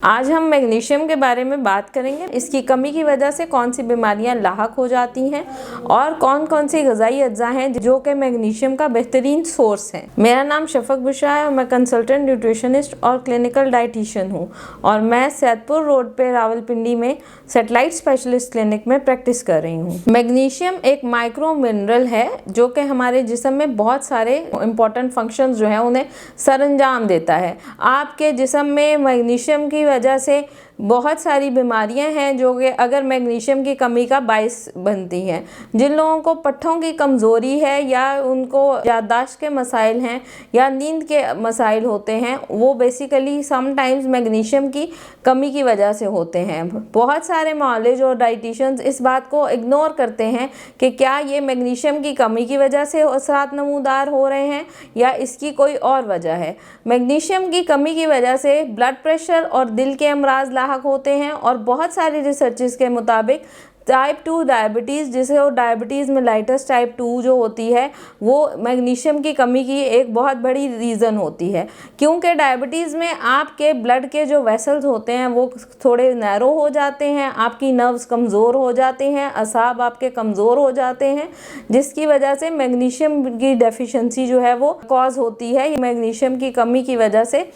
आज हम मैग्नीशियम के बारे में बात करेंगे। इसकी कमी की वजह से कौन सी बीमारियां लाहक हो जाती हैं और कौन कौन सी ग़िज़ाई अज्जा हैं जो कि मैग्नीशियम का बेहतरीन सोर्स हैं। मेरा नाम शफक बुशरा है और मैं कंसल्टेंट न्यूट्रिशनिस्ट और क्लिनिकल डाइटिशियन हूँ और मैं सैदपुर रोड पे रावलपिंडी में सेटेलाइट स्पेशलिस्ट क्लिनिक में प्रैक्टिस कर रही हूँ। मैग्नीशियम एक माइक्रो मिनरल है जो कि हमारे जिस्म में बहुत सारे इंपॉर्टेंट फंक्शंस जो हैं उन्हें सरअंजाम देता है। आपके जिस्म में मैग्नीशियम की वजह से बहुत सारी बीमारियां हैं जो कि अगर मैग्नीशियम की कमी का बायस बनती हैं। जिन लोगों को पट्ठों की कमज़ोरी है या उनको याददाश्त के मसाइल हैं या नींद के मसाइल होते हैं वो बेसिकली समटाइम्स मैग्नीशियम की कमी की वजह से होते हैं। बहुत सारे मॉलेज और डाइटिशियंस इस बात को इग्नोर करते हैं कि क्या ये मैग्नीशियम की कमी की वजह से असरात नमूदार हो रहे हैं या इसकी कोई और वजह है। मैग्नीशियम की कमी की वजह से ब्लड प्रेशर और दिल के अमराज लाहक होते हैं और बहुत सारी रिसर्चेस के मुताबिक टाइप 2 डायबिटीज़, जिसे वो डायबिटीज़ मेलाइटस टाइप 2 जो होती है वो मैग्नीशियम की कमी की एक बहुत बड़ी रीज़न होती है। क्योंकि डायबिटीज़ में आपके ब्लड के जो वेसल्स होते हैं वो थोड़े नैरो हो जाते हैं, आपकी नर्व्स कमज़ोर हो जाते हैं, असाब आपके कमज़ोर हो जाते हैं, जिसकी वजह से मैग्नीशियम की डेफिशिएंसी जो है वो कॉज होती है। मैग्नीशियम की कमी की वजह से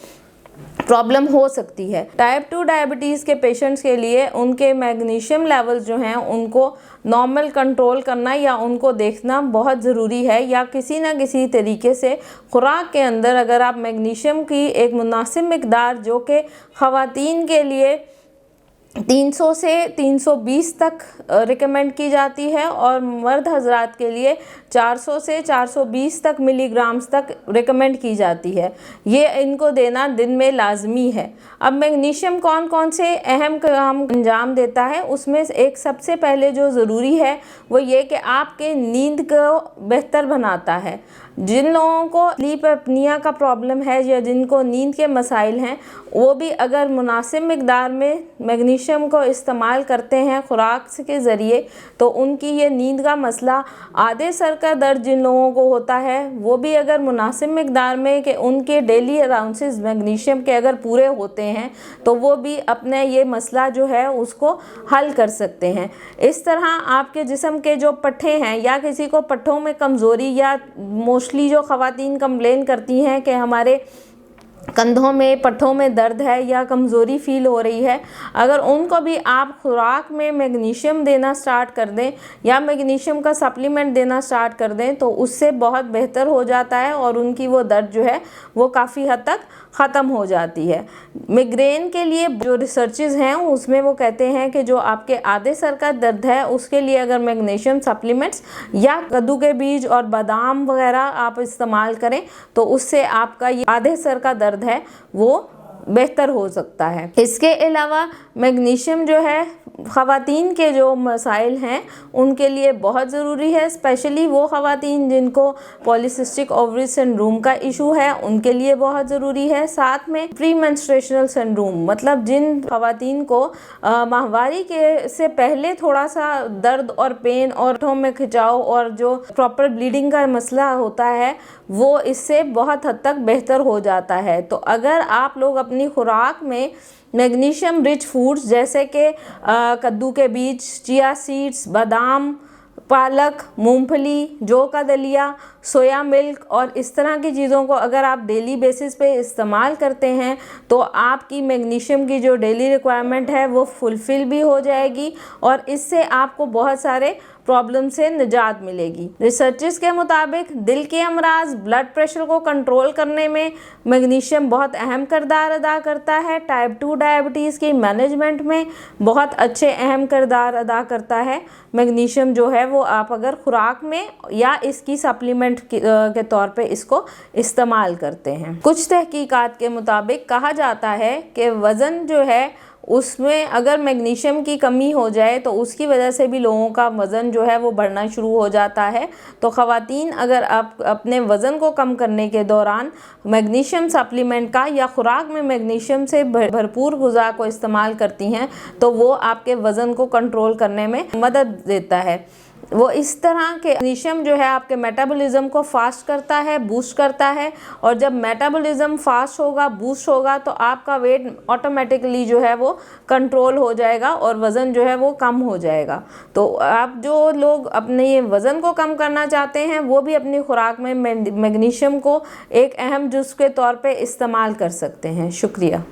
प्रॉब्लम हो सकती है। टाइप 2 डायबिटीज़ के पेशेंट्स के लिए उनके मैग्नीशियम लेवल्स जो हैं उनको नॉर्मल कंट्रोल करना या उनको देखना बहुत ज़रूरी है, या किसी न किसी तरीके से खुराक के अंदर अगर आप मैग्नीशियम की एक मुनासिब मिकदार जो कि ख़वातीन के लिए 300 से 320 तक रिकमेंड की जाती है और मर्द हजरात के लिए 400 से 420 तक मिलीग्राम्स तक रिकमेंड की जाती है। ये इनको देना दिन में लाजमी है। अब मैग्नीशियम कौन कौन से अहम काम अंजाम देता है, उसमें एक सबसे पहले जो ज़रूरी है वो ये कि आपके नींद को बेहतर बनाता है। जिन लोगों को स्लीप एपनिया का प्रॉब्लम है या जिनको नींद के मसाइल हैं वो भी अगर मुनासिब मिकदार में मैग्नीशियम को इस्तेमाल करते हैं खुराक के ज़रिए तो उनकी ये नींद का मसला, आधे सर का दर्द जिन लोगों को होता है वो भी अगर मुनासिब मिकदार में कि उनके डेली अलाउंसेस मैग्नीशियम के अगर पूरे होते हैं तो वो भी अपने ये मसला जो है उसको हल कर सकते हैं। इस तरह आपके जिस्म के जो पट्ठे हैं या किसी को पट्ठों में कमज़ोरी या मोस्टली जो ख़वातीन कंप्लेन करती हैं कि हमारे कंधों में पट्ठों में दर्द है या कमज़ोरी फ़ील हो रही है, अगर उनको भी आप खुराक में मैग्नीशियम देना स्टार्ट कर दें या मैग्नीशियम का सप्लीमेंट देना स्टार्ट कर दें तो उससे बहुत बेहतर हो जाता है और उनकी वो दर्द जो है वो काफ़ी हद तक ख़त्म हो जाती है। मिग्रेन के लिए जो रिसर्चेस हैं उसमें वो कहते हैं कि जो आपके आधे सर का दर्द है उसके लिए अगर मैग्नीशियम सप्लीमेंट्स या कद्दू के बीज और बादाम वगैरह आप इस्तेमाल करें तो उससे आपका ये आधे सर का दर्द है वो बेहतर हो सकता है। इसके अलावा मैग्नीशियम जो है ख़वातीन के जो मसाइल हैं उनके लिए बहुत ज़रूरी है, स्पेशली वो ख़वातीन जिनको पॉलीसिस्टिक ओवरी सिंड्रोम का इशू है उनके लिए बहुत ज़रूरी है। साथ में प्री मेंस्ट्रुएशनल सिंड्रोम मतलब जिन ख़वातीन को माहवारी के से पहले थोड़ा सा दर्द और पेन और होठों में खिंचाव और जो प्रॉपर ब्लीडिंग का मसला होता है वो इससे बहुत हद तक बेहतर हो जाता है। तो अगर आप लोग अपनी खुराक में मैग्नीशियम रिच फूड्स जैसे कि कद्दू के बीज, चिया सीड्स, बादाम, पालक, मूंगफली, जौ का दलिया, सोया मिल्क और इस तरह की चीज़ों को अगर आप डेली बेसिस पे इस्तेमाल करते हैं तो आपकी मैग्नीशियम की जो डेली रिक्वायरमेंट है वो फुलफ़िल भी हो जाएगी और इससे आपको बहुत सारे प्रॉब्लम से निजात मिलेगी। रिसर्चेस के मुताबिक दिल के अमराज, ब्लड प्रेशर को कंट्रोल करने में मैग्नीशियम बहुत अहम किरदार अदा करता है। टाइप 2 डायबिटीज़ की मैनेजमेंट में बहुत अच्छे अहम किरदार अदा करता है। मैग्नीशियम जो है वो आप अगर खुराक में या इसकी सप्लीमेंट के तौर पे इसको इस्तेमाल करते हैं। कुछ तहकीकात के मुताबिक कहा जाता है कि वज़न जो है उसमें अगर मैग्नीशियम की कमी हो जाए तो उसकी वजह से भी लोगों का वज़न जो है वो बढ़ना शुरू हो जाता है। तो ख़वातीन अगर आप अपने वज़न को कम करने के दौरान मैग्नीशियम सप्लीमेंट का या खुराक में मैग्नीशियम से भरपूर ग़िज़ा को इस्तेमाल करती हैं तो वो आपके वज़न को कंट्रोल करने में मदद देता है। वो इस तरह के मैग्नीशियम जो है आपके मेटाबॉलिज्म को फास्ट करता है, बूस्ट करता है, और जब मेटाबॉलिज्म फास्ट होगा, बूस्ट होगा, तो आपका वेट ऑटोमेटिकली जो है वो कंट्रोल हो जाएगा और वज़न जो है वो कम हो जाएगा। तो आप जो लोग अपने ये वज़न को कम करना चाहते हैं वो भी अपनी खुराक में मैग्नीशियम को एक अहम जुज़ के तौर पे इस्तेमाल कर सकते हैं। शुक्रिया।